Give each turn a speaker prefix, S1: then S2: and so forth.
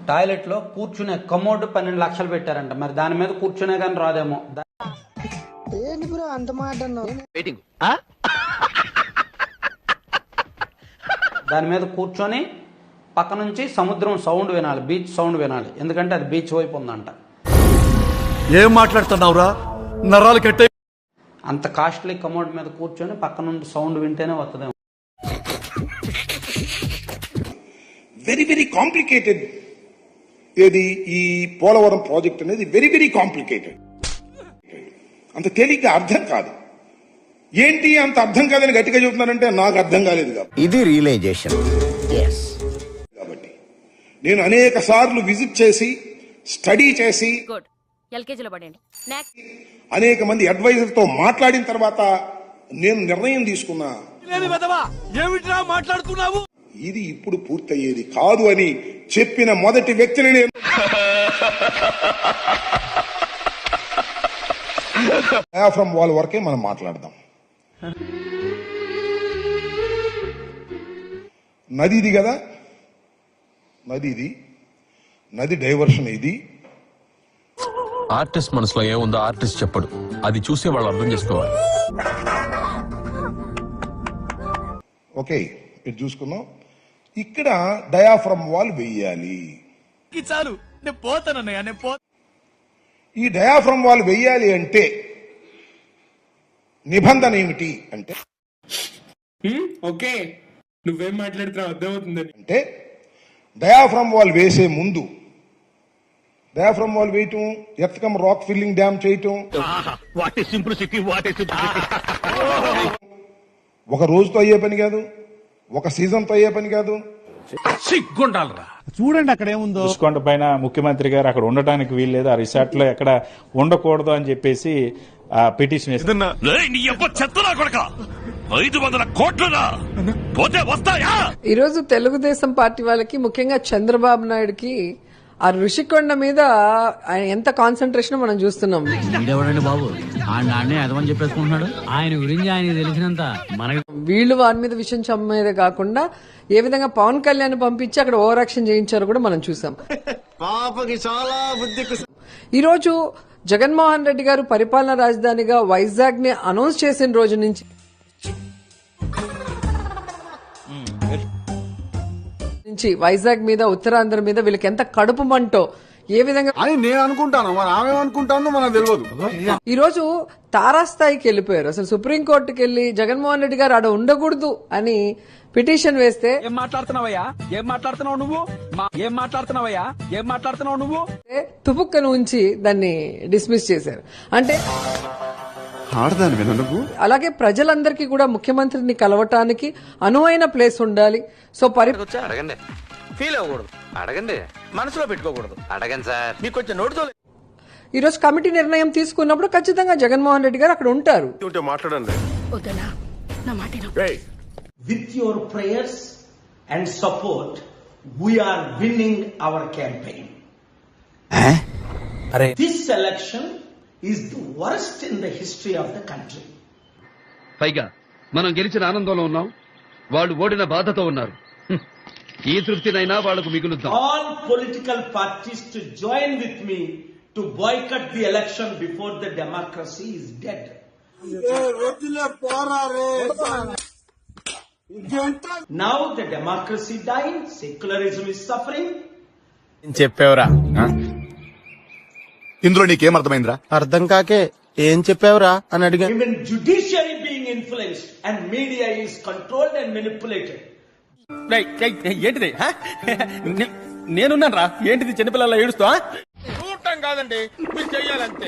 S1: Toilet లో కూర్చునే commode 12 లక్షలు పెట్టారంట. మరి దాని మీద కూర్చునే కానీ రాదేమో. దాని మీద కూర్చొని పక్క నుంచి సముద్రం సౌండ్ వినాలి, బీచ్ సౌండ్ వినాలి, ఎందుకంటే అది బీచ్ వైపు ఉందంట.
S2: ఏం మాట్లాడుతున్నావురా, నరాలు కట్టే.
S1: అంత కాస్ట్లీ కమోడ్ మీద కూర్చొని పక్క నుండి సౌండ్ వింటేనే వస్తుందేమో.
S3: Very very complicated. ఏది ఈ పోలవరం ప్రాజెక్ట్ అనేది వెరీ వెరీ కాంప్లికేటెడ్. అంత తేలిగ్గా అర్థం కాదు. ఏంటి అంత అర్థం కాదని గట్టిగా చెబుతున్నారంటే నాకు అర్థం కాలేదు కాబట్టి
S4: ఇది రియలైజేషన్.
S3: కాబట్టి నేను అనేక సార్లు విజిట్ చేసి స్టడీ చేసి అనేక మంది అడ్వైజర్ తో మాట్లాడిన తర్వాత నేను నిర్ణయం తీసుకున్నా.
S2: మాట్లాడుతున్నావు
S3: ఇది ఇప్పుడు పూర్తయ్యేది కాదు అని చెప్పిన మొదటి వ్యక్తిని నేను. డయాఫ్రమ్ వాల్ వరకే మనం మాట్లాడదాం. నది ఇది కదా, నది డైవర్షన్ ఇది.
S5: ఆర్టిస్ట్ మనసులో ఏముందో ఆర్టిస్ట్ చెప్పడు, అది చూసే వాళ్ళు అర్థం చేసుకోవాలి.
S3: ఓకే, ఇది చూసుకుందాం. ఇక్కడ డయాఫ్రమ్ వాల్ వెయ్యాలి.
S2: చాలు, నేను పోతానన్నయ్య,
S3: ఈ డయాఫ్రమ్ వాల్ వెయ్యాలి అంటే నిబంధన ఏమిటి అంటే,
S6: ఓకే నువ్వేం మాట్లాడుతున్నావు అర్థమవుతుందని.
S3: అంటే డయాఫ్రమ్ వాల్ వేసే ముందు, డయాఫ్రమ్ వాల్ వేయటం, ఎర్త్కమ్ రాక్ ఫిల్లింగ్ డ్యామ్ చేయటం ఒక రోజుతో అయ్యే పని కాదు, ఒక సీజన్ తో అయ్యే పని కాదు.
S2: సిగ్గుండాలరా.
S7: చూడండి అక్కడ ఏముందో.
S8: రుషికొండ పైన ముఖ్యమంత్రి గారు అక్కడ ఉండటానికి వీల్లేదు, ఆ రిసార్ట్ లో ఎక్కడ ఉండకూడదు అని చెప్పేసి పిటిషన్ వేశారు.
S5: 500 కోట్లునా పోతే వస్తాయా?
S9: ఈరోజు తెలుగుదేశం పార్టీ వాళ్ళకి, ముఖ్యంగా చంద్రబాబు నాయుడుకి ఆ ఋషికొండ మీద ఎంత కాన్సన్ట్రేషన్ మనం చూస్తున్నాం.
S10: బాబు అదమని చెప్పేసుకుంటున్నాడు. ఆయన గురించి ఆయన తెలిసినంత మనకి
S9: వీళ్ళు వారి మీద విషయం చమ్మేదే కాకుండా ఏ విధంగా పవన్ కళ్యాణ్ పంపించి అక్కడ ఓవర్ యాక్షన్ చేయించారో కూడా మనం చూసాం. ఈ రోజు జగన్మోహన్ రెడ్డి గారు పరిపాలనా రాజధానిగా వైజాగ్ ని అనౌన్స్ చేసిన రోజు నుంచి వైజాగ్ మీద, ఉత్తరాంధ్ర మీద వీళ్ళకి ఎంత కడుపు మంటో ఏ విధంగా
S7: అని నేను అనుకుంటాను, మరి ఆమె అనుకుంటాను మనకు తెలియదు.
S9: ఈ రోజు తారాస్థాయికి వెళ్ళిపోయారు. అసలు సుప్రీంకోర్టుకి వెళ్లి జగన్మోహన్ రెడ్డి గారు ఆడ ఉండకూడదు అని పిటిషన్ వేస్తే,
S2: ఏం మాట్లాడుతున్నావు నువ్వు
S9: తుపుక్కను ఉంచి దాన్ని డిస్మిస్ చేశారు. అంటే అలాగే ప్రజలందరికీ కూడా ముఖ్యమంత్రిని కలవటానికి అనువైన ప్లేస్ ఉండాలి. సో
S4: అడగండి, ఫీల్ అవ్వకూడదు, అడగండి, మనసులో పెట్టుకోకూడదు, అడగండి సార్, మీకు కొంచెం నోటితో.
S9: ఈ రోజు కమిటీ నిర్ణయం తీసుకున్నప్పుడు ఖచ్చితంగా జగన్మోహన్ రెడ్డి గారు అక్కడ ఉంటారు.
S4: మాట్లాడండి.
S1: With your prayers and support, we are winning our campaign. This election is the worst in the history of the country.
S11: పైగా మనం గెలిచిన ఆనందంలో ఉన్నాం, వాళ్ళు ఓడిన బాధతో ఉన్నారు. ఈ తృప్తినైనా వాళ్ళకు మిగులుద్దాం.
S1: All political parties to join with me to boycott the election before the democracy is dead. Now the democracy dying, secularism is suffering.
S4: చెప్పావురా,
S2: ఇందులో నీకేం అర్థమైందిరా?
S4: అర్థం కాకే ఏం చెప్పావురా అని అడిగా.
S1: Even judiciary being influenced and media is controlled and manipulated.
S2: ఏంటిది? నేనున్నాను రా, ఏంటిది చిన్నపిల్లల ఏడుస్తా? చూడటం కాదండి, మీరు చెయ్యాలంతే.